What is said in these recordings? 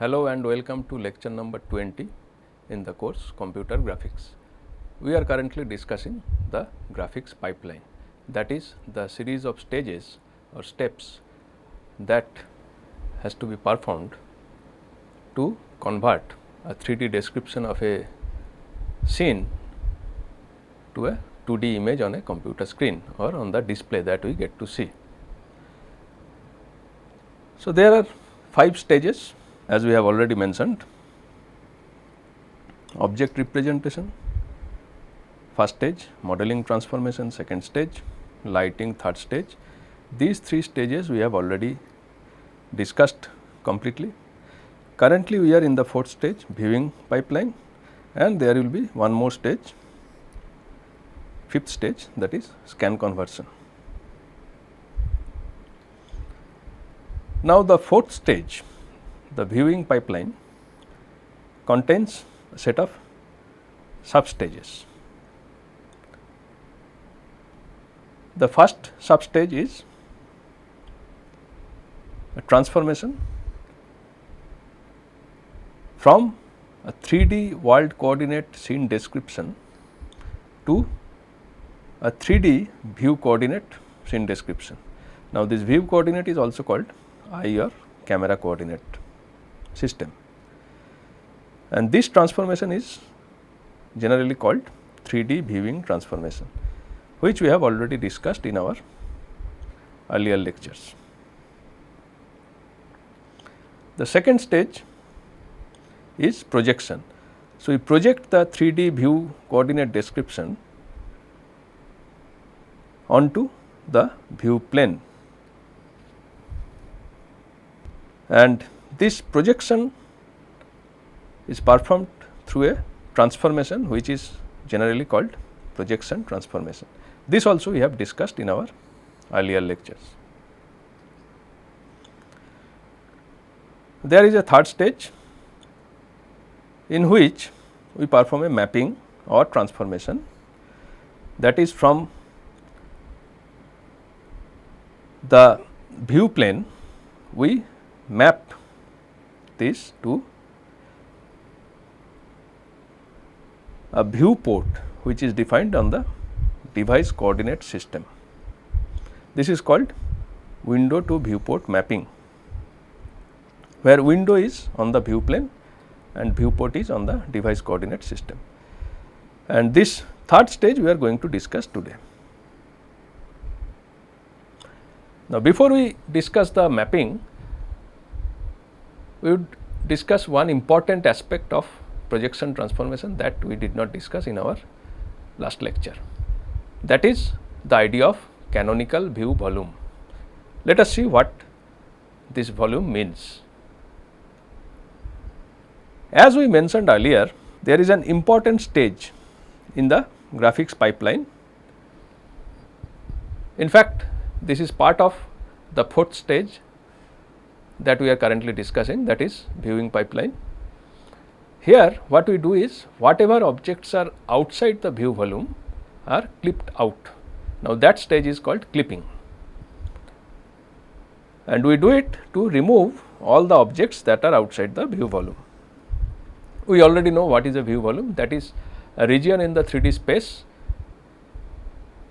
Hello and welcome to lecture number 20 in the course Computer Graphics. We are currently discussing the graphics pipeline, that is the series of stages or steps that has to be performed to convert a 3D description of a scene to a 2D image on a computer screen or on the display that we get to see. So, there are 5 stages as we have already mentioned: object representation, first stage; modeling transformation, second stage; lighting, third stage. These 3 stages we have already discussed completely. Currently, we are in the fourth stage, viewing pipeline, and there will be one more stage, fifth stage, that is scan conversion. Now, the fourth stage, the viewing pipeline, contains a set of substages. The first substage is a transformation from a 3D world coordinate scene description to a 3D view coordinate scene description. Now, this view coordinate is also called eye or camera coordinate system, and this transformation is generally called 3D viewing transformation, which we have already discussed in our earlier lectures. The second stage is projection. So, we project the 3D view coordinate description onto the view plane, and this projection is performed through a transformation which is generally called projection transformation. This also we have discussed in our earlier lectures. There is a third stage in which we perform a mapping or transformation, that is from the view plane we map this to a viewport which is defined on the device coordinate system. This is called window to viewport mapping, where window is on the view plane and viewport is on the device coordinate system. And this third stage we are going to discuss today. Now, before we discuss the mapping, we would discuss one important aspect of projection transformation that we did not discuss in our last lecture, that is the idea of canonical view volume. Let us see what this volume means. As we mentioned earlier, there is an important stage in the graphics pipeline. In fact, this is part of the fourth stage that we are currently discussing, that is viewing pipeline. Here what we do is, whatever objects are outside the view volume are clipped out. Now, that stage is called clipping, and we do it to remove all the objects that are outside the view volume. We already know what is a view volume, that is a region in the 3D space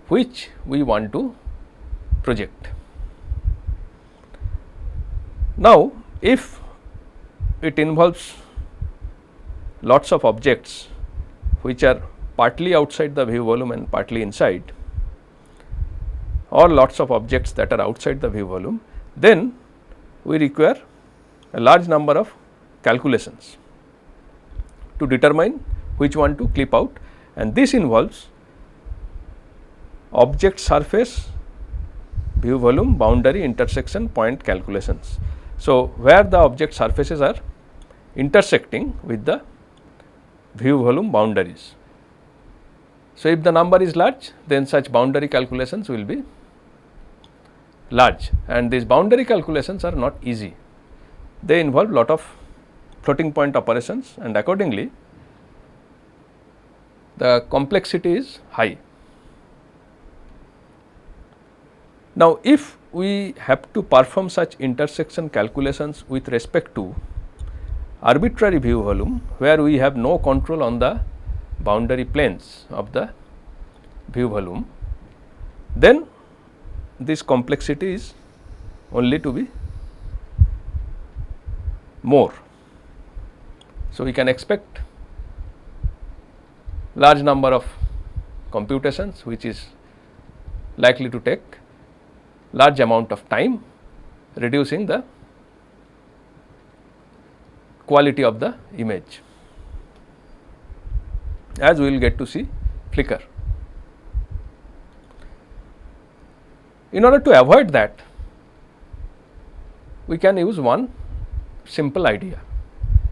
which we want to project. Now, if it involves lots of objects which are partly outside the view volume and partly inside, or lots of objects that are outside the view volume, then we require a large number of calculations to determine which one to clip out, and this involves object surface, view volume, boundary, intersection point calculations. So, where the object surfaces are intersecting with the view volume boundaries. So, if the number is large, then such boundary calculations will be large, and these boundary calculations are not easy. They involve lot of floating point operations, and accordingly the complexity is high. Now, if we have to perform such intersection calculations with respect to arbitrary view volume where we have no control on the boundary planes of the view volume, then this complexity is only to be more. So, we can expect large number of computations which is likely to take large amount of time, reducing the quality of the image, as we will get to see flicker. In order to avoid that, we can use one simple idea,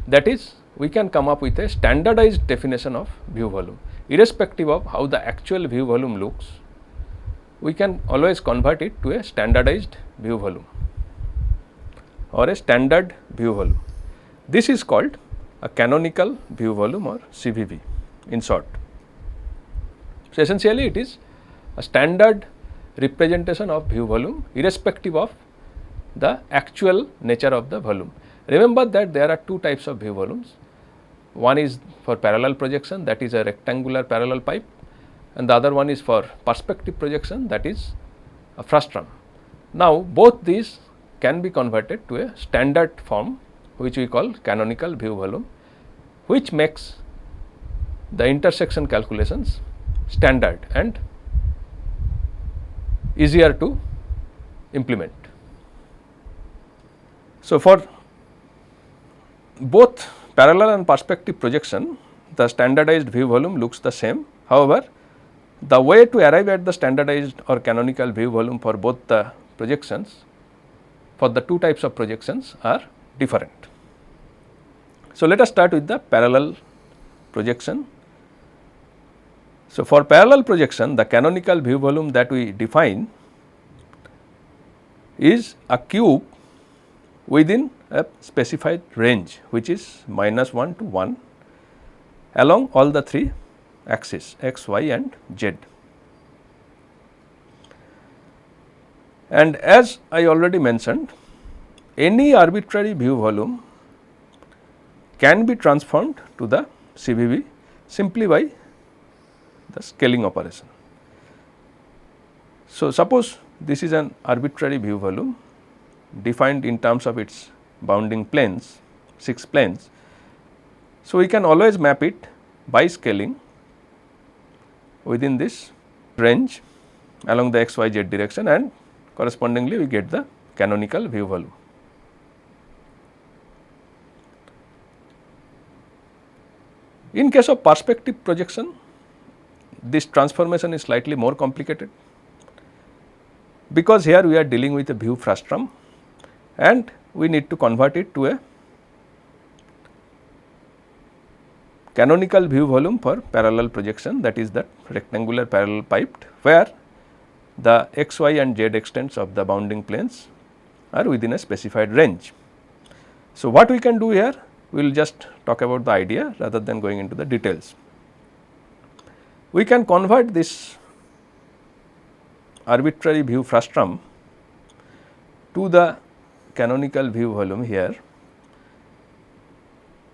that is, we can come up with a standardized definition of view volume. Irrespective of how the actual view volume looks, we can always convert it to a standardized view volume or a standard view volume. This is called a canonical view volume or CVV in short. So, essentially it is a standard representation of view volume irrespective of the actual nature of the volume. Remember that there are two types of view volumes. One is for parallel projection, that is a rectangular parallel pipe, and the other one is for perspective projection, that is a frustum. Now, both these can be converted to a standard form which we call canonical view volume, which makes the intersection calculations standard and easier to implement. So, for both parallel and perspective projection, the standardized view volume looks the same. However, the way to arrive at the standardized or canonical view volume for both the projections, for the two types of projections, are different. So, let us start with the parallel projection. So, for parallel projection, the canonical view volume that we define is a cube within a specified range, which is -1 to 1 along all the three axes x, y and z. And as I already mentioned, any arbitrary view volume can be transformed to the CVV simply by the scaling operation. So, suppose this is an arbitrary view volume defined in terms of its bounding planes, 6 planes. So, we can always map it by scaling within this range along the x, y, z direction, and correspondingly we get the canonical view volume. In case of perspective projection, this transformation is slightly more complicated, because here we are dealing with a view frustum and we need to convert it to a canonical view volume for parallel projection, that is the rectangular parallel piped, where the x, y and z extents of the bounding planes are within a specified range. So, what we can do here? We will just talk about the idea rather than going into the details. We can convert this arbitrary view frustum to the canonical view volume here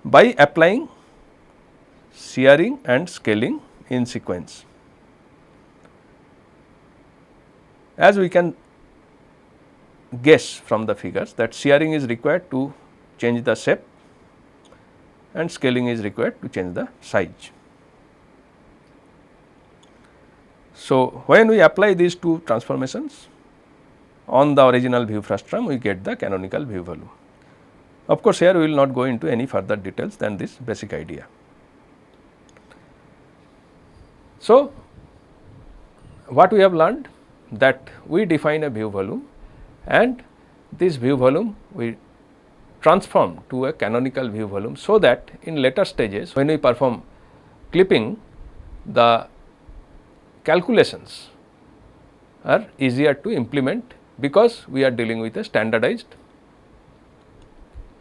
by applying shearing and scaling in sequence. As we can guess from the figures that shearing is required to change the shape and scaling is required to change the size. So, when we apply these two transformations on the original view frustum, we get the canonical view volume. Of course, here we will not go into any further details than this basic idea. So, what we have learned, that we define a view volume and this view volume we transform to a canonical view volume, so that in later stages when we perform clipping, the calculations are easier to implement, because we are dealing with a standardized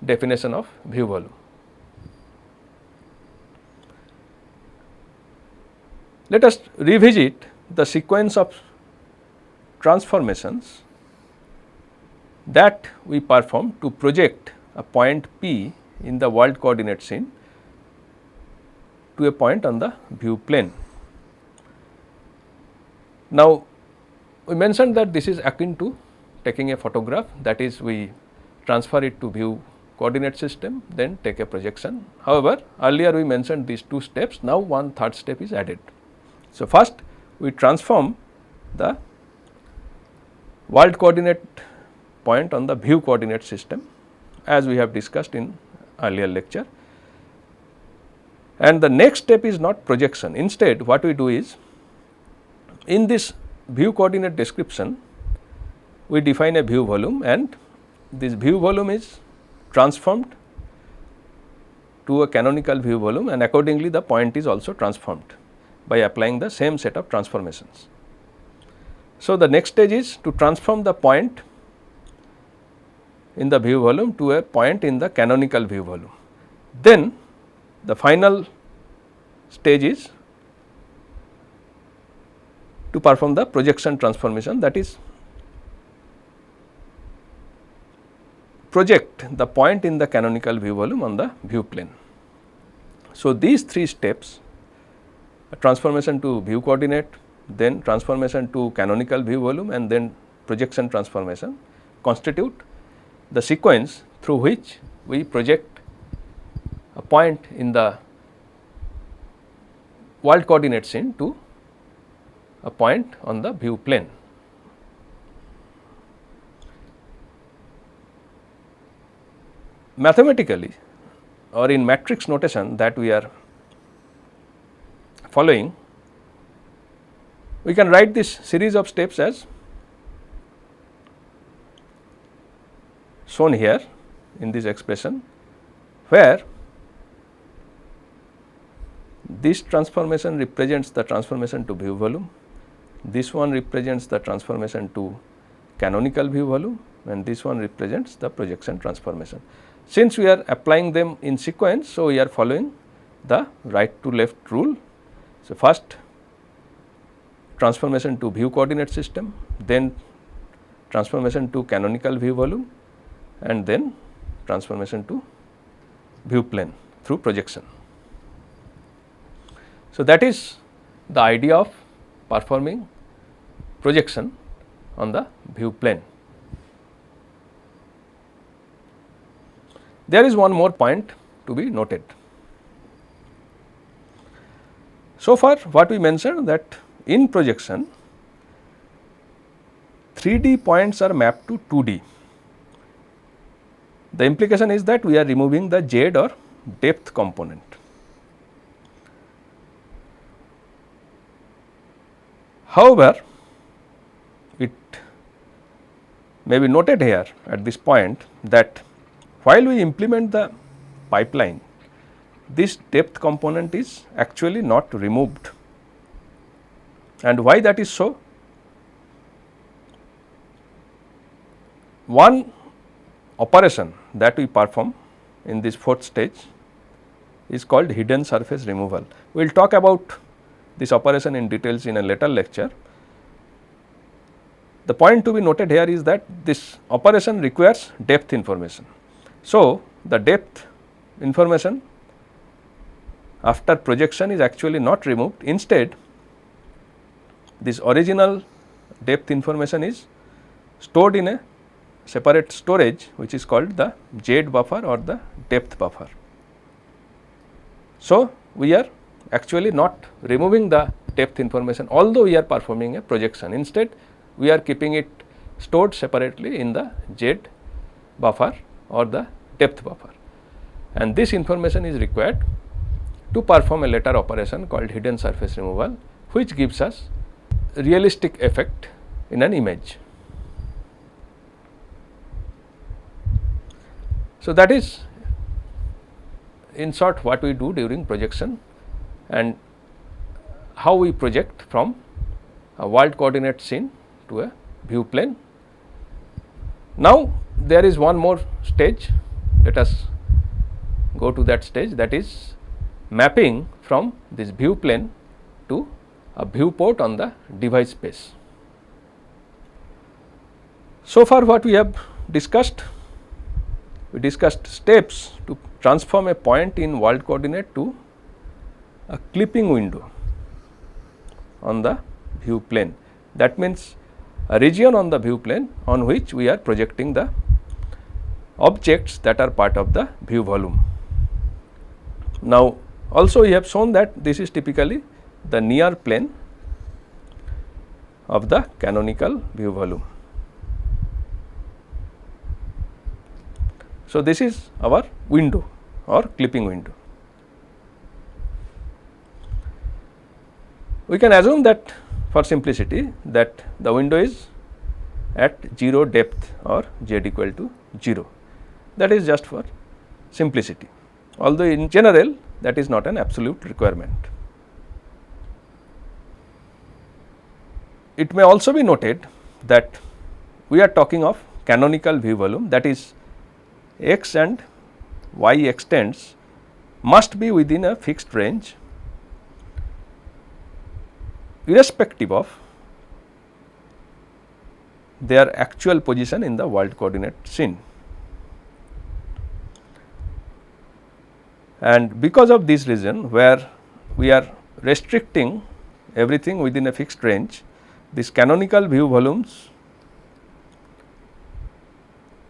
definition of view volume. Let us revisit the sequence of transformations that we perform to project a point P in the world coordinate scene to a point on the view plane. Now, we mentioned that this is akin to taking a photograph, that is, we transfer it to view coordinate system, then take a projection. However, earlier we mentioned these two steps, now one third step is added. So, first we transform the world coordinate point on the view coordinate system, as we have discussed in earlier lecture. And the next step is not projection. Instead, what we do is, in this view coordinate description, we define a view volume, and this view volume is transformed to a canonical view volume, and accordingly the point is also transformed by applying the same set of transformations. So, the next stage is to transform the point in the view volume to a point in the canonical view volume. Then the final stage is to perform the projection transformation, that is, project the point in the canonical view volume on the view plane. So, these three steps, transformation to view coordinate, then transformation to canonical view volume, and then projection transformation, constitute the sequence through which we project a point in the world coordinate scene to a point on the view plane. Mathematically, or in matrix notation that we are following, we can write this series of steps as shown here in this expression, where this transformation represents the transformation to view volume, this one represents the transformation to canonical view volume, and this one represents the projection transformation. Since we are applying them in sequence, so we are following the right to left rule. So, first transformation to view coordinate system, then transformation to canonical view volume, and then transformation to view plane through projection. So, that is the idea of performing projection on the view plane. There is one more point to be noted. So far, what we mentioned, that in projection 3D points are mapped to 2D. The implication is that we are removing the z or depth component. However, it may be noted here at this point that while we implement the pipeline, this depth component is actually not removed. And why that is so? One operation that we perform in this fourth stage is called hidden surface removal. We will talk about this operation in details in a later lecture. The point to be noted here is that this operation requires depth information. So, the depth information after projection is actually not removed. Instead, this original depth information is stored in a separate storage, which is called the z buffer or the depth buffer. So, we are actually not removing the depth information, although we are performing a projection. Instead, we are keeping it stored separately in the z buffer or the depth buffer, and this information is required to perform a later operation called hidden surface removal, which gives us realistic effect in an image. So, that is in short what we do during projection and how we project from a world coordinate scene to a view plane. Now, there is one more stage, let us go to that stage, that is mapping from this view plane to a viewport on the device space. So far what we have discussed, we discussed steps to transform a point in world coordinate to a clipping window on the view plane. That means, a region on the view plane on which we are projecting the objects that are part of the view volume. Now, also we have shown that this is typically the near plane of the canonical view volume. So, this is our window or clipping window. We can assume that for simplicity that the window is at 0 depth or z equal to 0, that is just for simplicity, although in general that is not an absolute requirement. It may also be noted that we are talking of canonical view volume, that is x and y extents must be within a fixed range irrespective of their actual position in the world coordinate scene. And because of this reason, where we are restricting everything within a fixed range, these canonical view volumes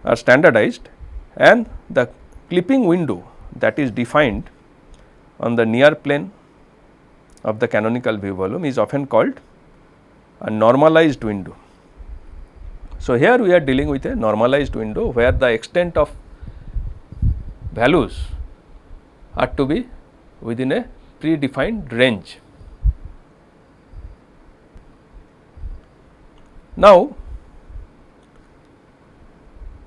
are standardized, and the clipping window that is defined on the near plane of the canonical view volume is often called a normalized window. So, here we are dealing with a normalized window where the extent of values are to be within a predefined range. Now,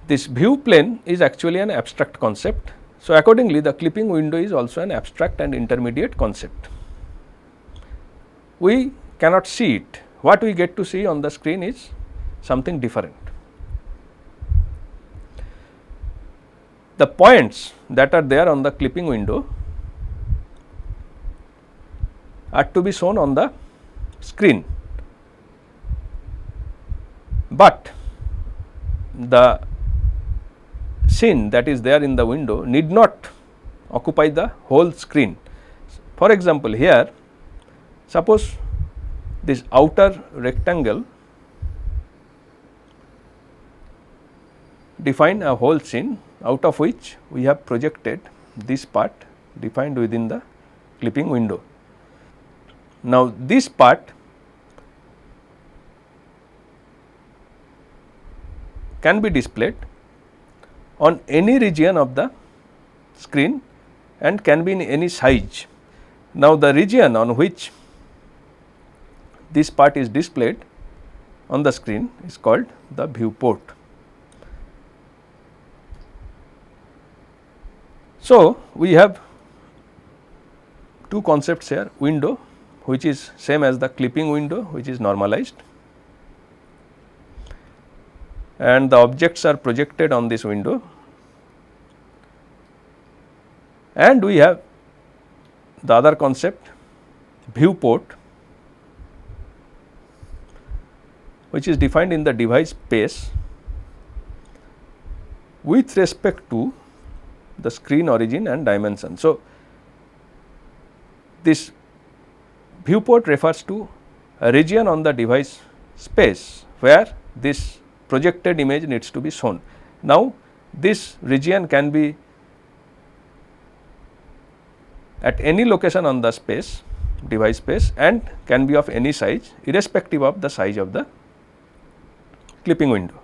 this view plane is actually an abstract concept. So, accordingly the clipping window is also an abstract and intermediate concept. We cannot see it. What we get to see on the screen is something different. The points that are there on the clipping window are to be shown on the screen, but the scene that is there in the window need not occupy the whole screen. For example, here suppose this outer rectangle define a whole scene, out of which we have projected this part defined within the clipping window. Now, this part can be displayed on any region of the screen and can be in any size. Now, the region on which this part is displayed on the screen is called the viewport. So, we have two concepts here, window which is same as the clipping window, which is normalized, and the objects are projected on this window, and we have the other concept viewport, which is defined in the device space with respect to the screen origin and dimension. So, this viewport refers to a region on the device space where this projected image needs to be shown. Now, this region can be at any location on the space, device space, and can be of any size irrespective of the size of the clipping window.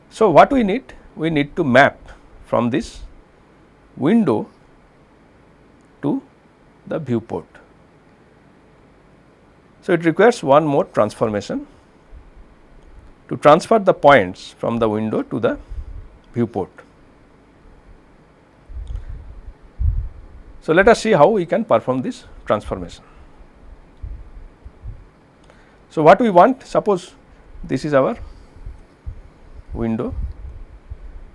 So, what we need? We need to map from this window to the viewport. So, it requires one more transformation to transfer the points from the window to the viewport. So, let us see how we can perform this transformation. So, what we want, suppose this is our window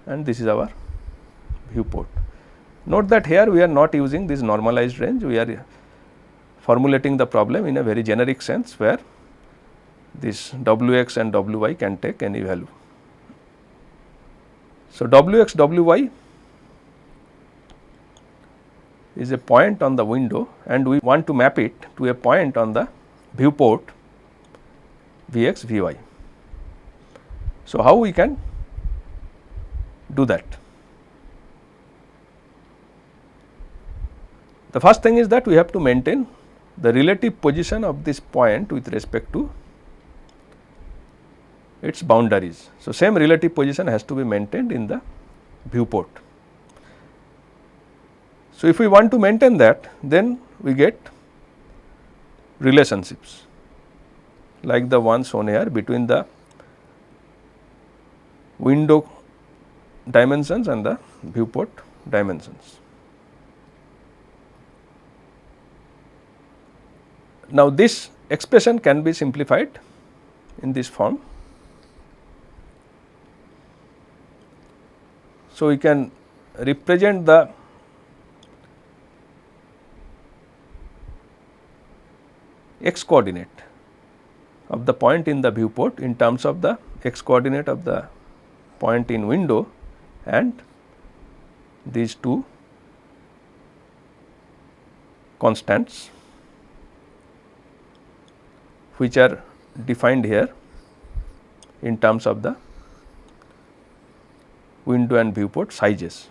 and this is our viewport. Note that here we are not using this normalized range, we are formulating the problem in a very generic sense where this Wx and Wy can take any value. So, Wx, Wy is a point on the window and we want to map it to a point on the viewport Vx Vy. So, how we can do that? The first thing is that we have to maintain the relative position of this point with respect to its boundaries. So, same relative position has to be maintained in the viewport. So, if we want to maintain that, then we get relationships like the one shown here between the window dimensions and the viewport dimensions. Now, this expression can be simplified in this form. So, we can represent the x coordinate of the point in the viewport in terms of the x coordinate of the point in window and these two constants which are defined here in terms of the window and viewport sizes.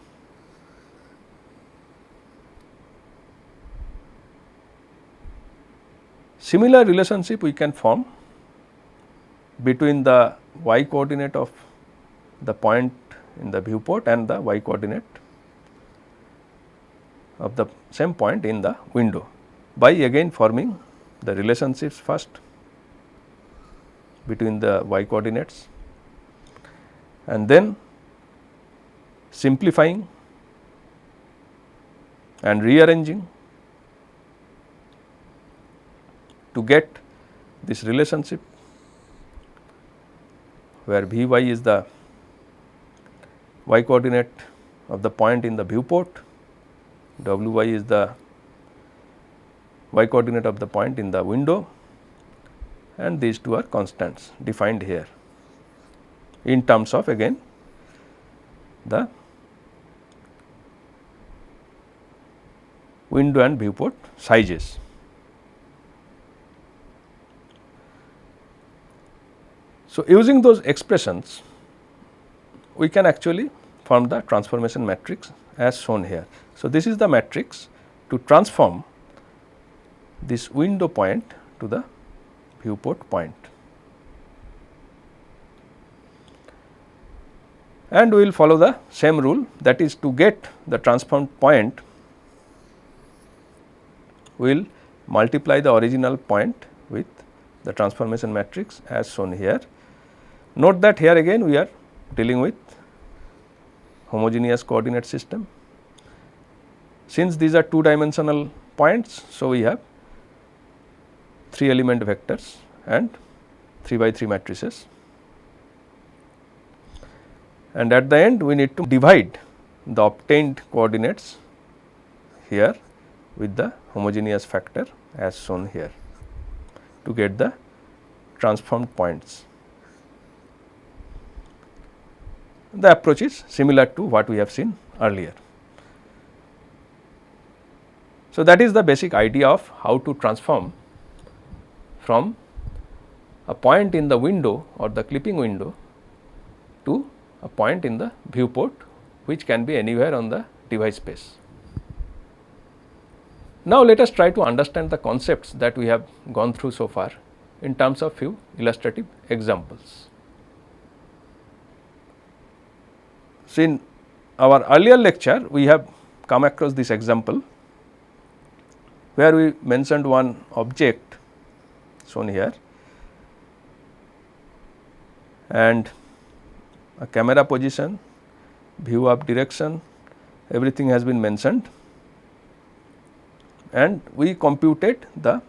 Similar relationship we can form between the y coordinate of the point in the viewport and the y coordinate of the same point in the window by again forming the relationships first between the y coordinates and then simplifying and rearranging to get this relationship where V y is the y coordinate of the point in the viewport, W y is the y coordinate of the point in the window and these two are constants defined here in terms of again the window and viewport sizes. So, using those expressions we can actually form the transformation matrix as shown here. So, this is the matrix to transform this window point to the viewport point. And we will follow the same rule, that is to get the transformed point we will multiply the original point with the transformation matrix as shown here. Note that here again we are dealing with homogeneous coordinate system. Since these are 2 dimensional points, so we have 3 element vectors and 3 by 3 matrices, and at the end we need to divide the obtained coordinates here with the homogeneous factor as shown here to get the transformed points. The approach is similar to what we have seen earlier. So, that is the basic idea of how to transform from a point in the window or the clipping window to a point in the viewport, which can be anywhere on the device space. Now, let us try to understand the concepts that we have gone through so far in terms of few illustrative examples. So, in our earlier lecture we have come across this example where we mentioned one object shown here and a camera position, view of direction, everything has been mentioned, and we computed the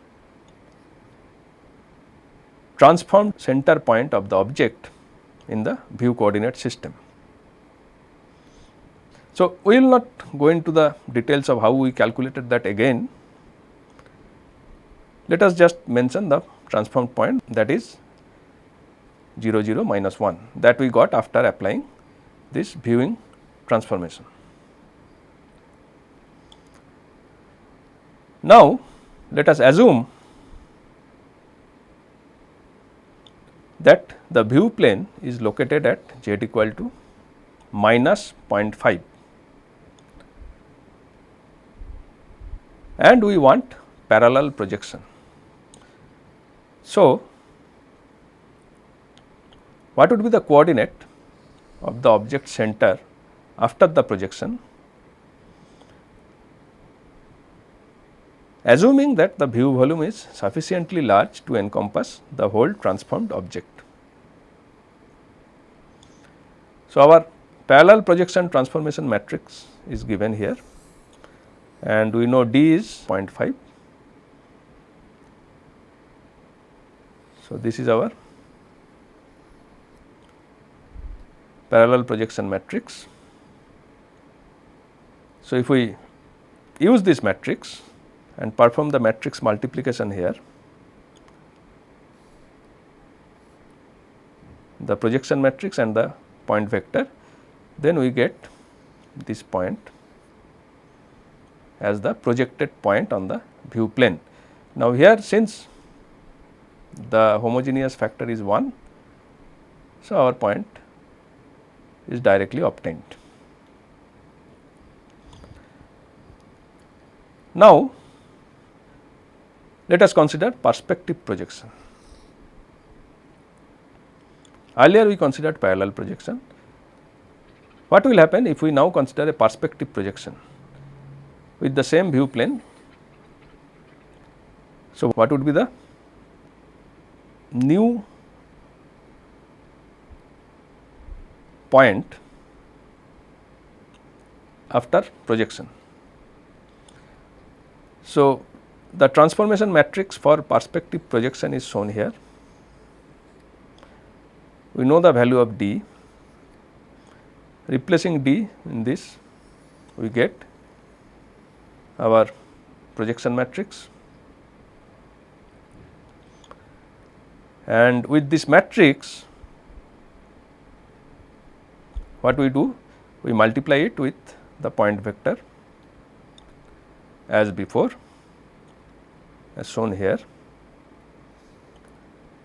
transformed center point of the object in the view coordinate system. So, we will not go into the details of how we calculated that again. Let us just mention the transformed point, that is 0 0 minus 1, that we got after applying this viewing transformation. Now, let us assume that the view plane is located at z equal to minus 0.5 and we want parallel projection. So, what would be the coordinate of the object center after the projection, assuming that the view volume is sufficiently large to encompass the whole transformed object. So, our parallel projection transformation matrix is given here and we know D is 0.5. So, this is our parallel projection matrix. So, if we use this matrix and perform the matrix multiplication here, the projection matrix and the point vector, then we get this point as the projected point on the view plane. Now, here since the homogeneous factor is 1, so our point is directly obtained. Now, let us consider perspective projection. Earlier we considered parallel projection. What will happen if we now consider a perspective projection with the same view plane? So, what would be the new point after projection? So, the transformation matrix for perspective projection is shown here. We know the value of D. Replacing D in this, we get our projection matrix, and with this matrix what we do? We multiply it with the point vector as before, as shown here.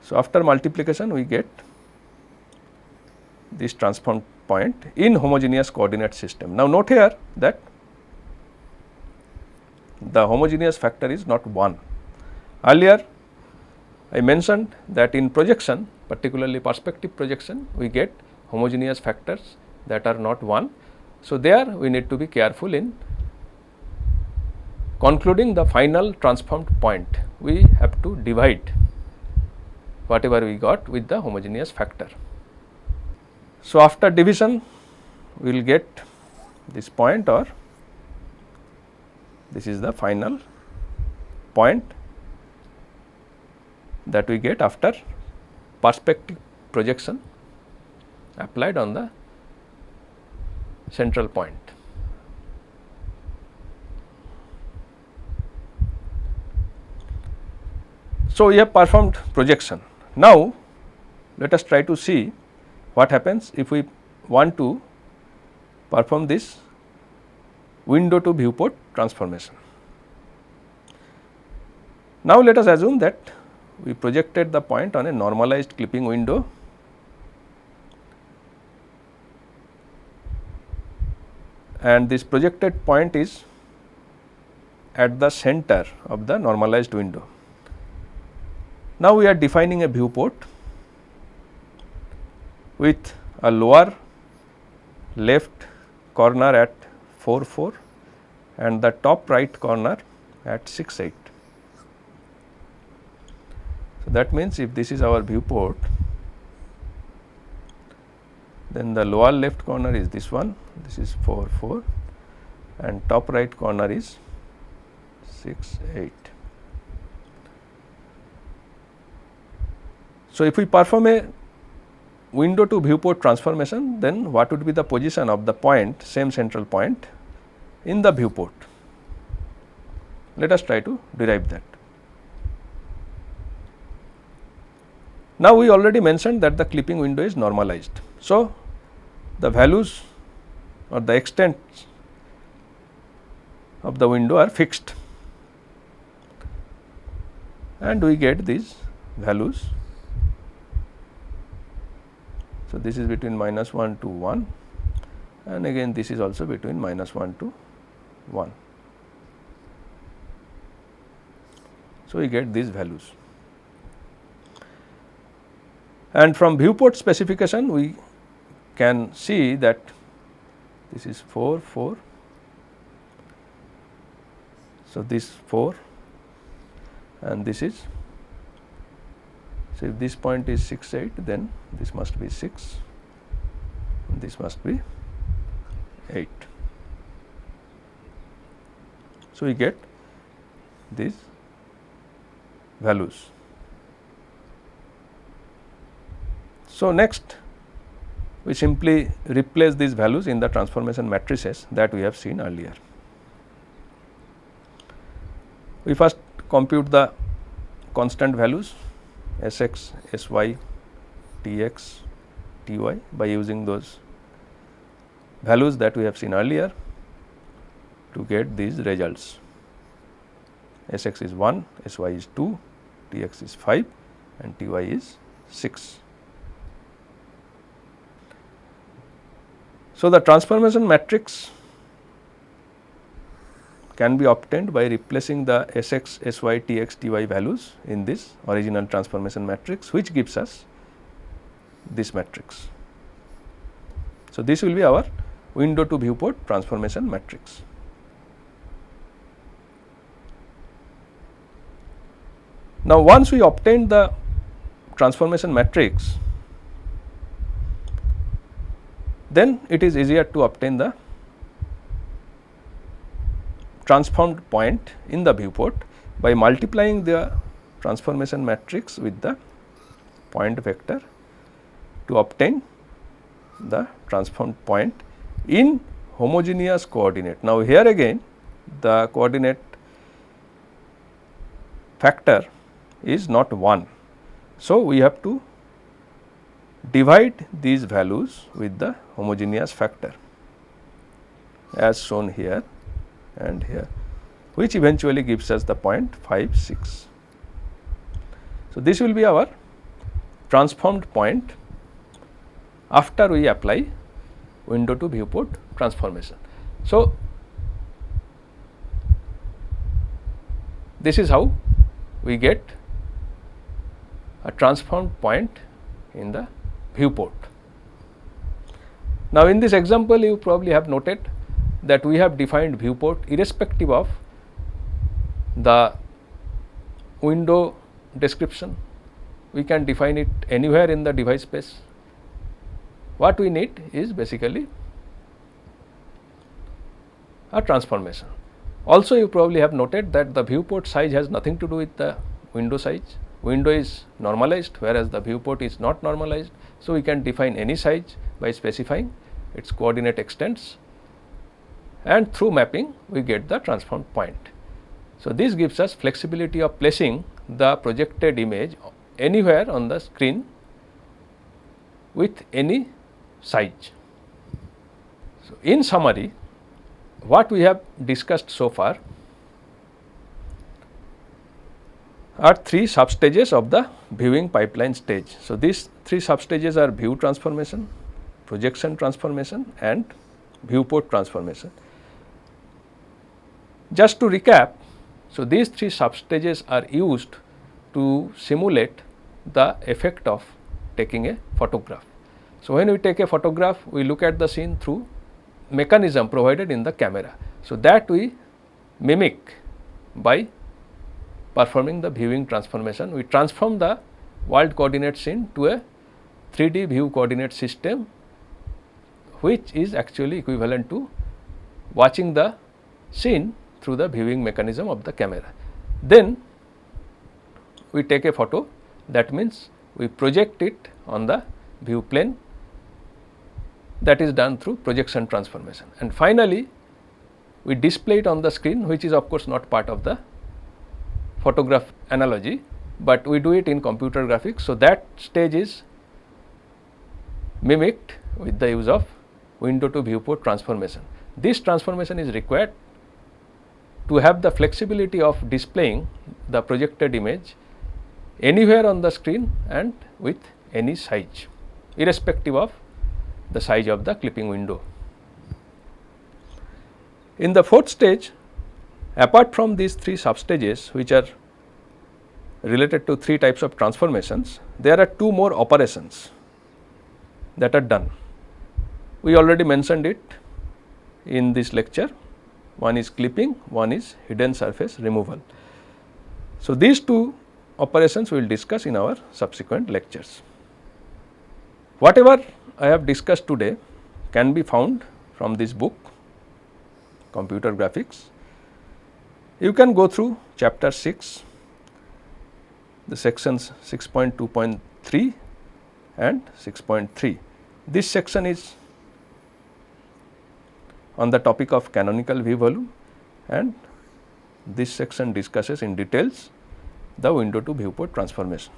So, after multiplication we get this transformed point in homogeneous coordinate system. Now, note here that the homogeneous factor is not 1. Earlier I mentioned that in projection, particularly perspective projection, we get homogeneous factors that are not 1. So, there we need to be careful in concluding the final transformed point. We have to divide whatever we got with the homogeneous factor. So, after division we will get this point, or this is the final point that we get after perspective projection applied on the central point. So, we have performed projection. Now, let us try to see what happens if we want to perform this window to viewport transformation. Now, let us assume that we projected the point on a normalized clipping window and this projected point is at the center of the normalized window. Now, we are defining a viewport with a lower left corner at 4,4 and the top right corner at 6,8. So, that means if this is our viewport, then the lower left corner is this one, this is 4,4 and top right corner is 6,8. So, if we perform a window to viewport transformation, then what would be the position of the point, same central point in the viewport? Let us try to derive that. Now, we already mentioned that the clipping window is normalized. So, the values or the extent of the window are fixed. and we get these values. So, this is between -1 to 1, and again this is also between -1 to 1. So, we get these values, and from viewport specification we can see that this is 4 4. So, this 4 and this is, so if this point is 6 8, then this must be 6, this must be 8. So, we get these values. So, next we simply replace these values in the transformation matrices that we have seen earlier. We first compute the constant values Sx, Sy, Tx, Ty by using those values that we have seen earlier to get these results. Sx is 1, Sy is 2, Tx is 5 and Ty is 6. So, the transformation matrix can be obtained by replacing the Sx, Sy, Tx, Ty values in this original transformation matrix, which gives us this matrix. So, this will be our window to viewport transformation matrix. Now, once we obtain the transformation matrix, then it is easier to obtain the transformed point in the viewport by multiplying the transformation matrix with the point vector to obtain the transformed point in homogeneous coordinate. Now, here again the coordinate factor is not 1. So, we have to divide these values with the homogeneous factor as shown here and here, which eventually gives us the point 5 6. So, this will be our transformed point after we apply window to viewport transformation. So, this is how we get a transformed point in the viewport. Now, in this example you probably have noted that we have defined viewport irrespective of the window description. We can define it anywhere in the device space. What we need is basically a transformation. Also, you probably have noted that the viewport size has nothing to do with the window size. Window is normalized, whereas the viewport is not normalized. So, we can define any size by specifying its coordinate extents, and through mapping we get the transformed point. So, this gives us flexibility of placing the projected image anywhere on the screen with any size. So, in summary, what we have discussed so far are 3 substages of the viewing pipeline stage. So, these 3 substages are view transformation, projection transformation and viewport transformation. Just to recap, so these 3 substages are used to simulate the effect of taking a photograph. So, when we take a photograph, we look at the scene through mechanism provided in the camera. So, that we mimic by performing the viewing transformation. We transform the world coordinate scene to a 3D view coordinate system, which is actually equivalent to watching the scene through the viewing mechanism of the camera. Then we take a photo, that means we project it on the view plane, that is done through projection transformation, and finally we display it on the screen, which is of course not part of the photograph analogy, but we do it in computer graphics. So, that stage is mimicked with the use of window to viewport transformation. This transformation is required to have the flexibility of displaying the projected image anywhere on the screen and with any size, irrespective of the size of the clipping window. In the fourth stage, apart from these three substages which are related to three types of transformations, there are two more operations that are done. We already mentioned it in this lecture. One is clipping, one is hidden surface removal. So, these two operations we will discuss in our subsequent lectures. Whatever I have discussed today can be found from this book, Computer Graphics. You can go through chapter 6, the sections 6.2.3 and 6.3. This section is on the topic of canonical view volume, and this section discusses in details the window to viewport transformation.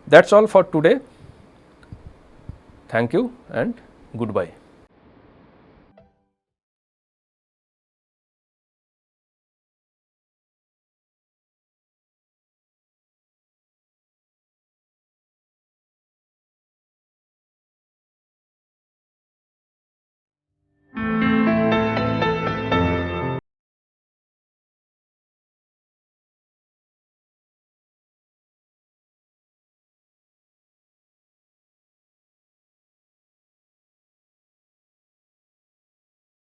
That is all for today. Thank you and goodbye.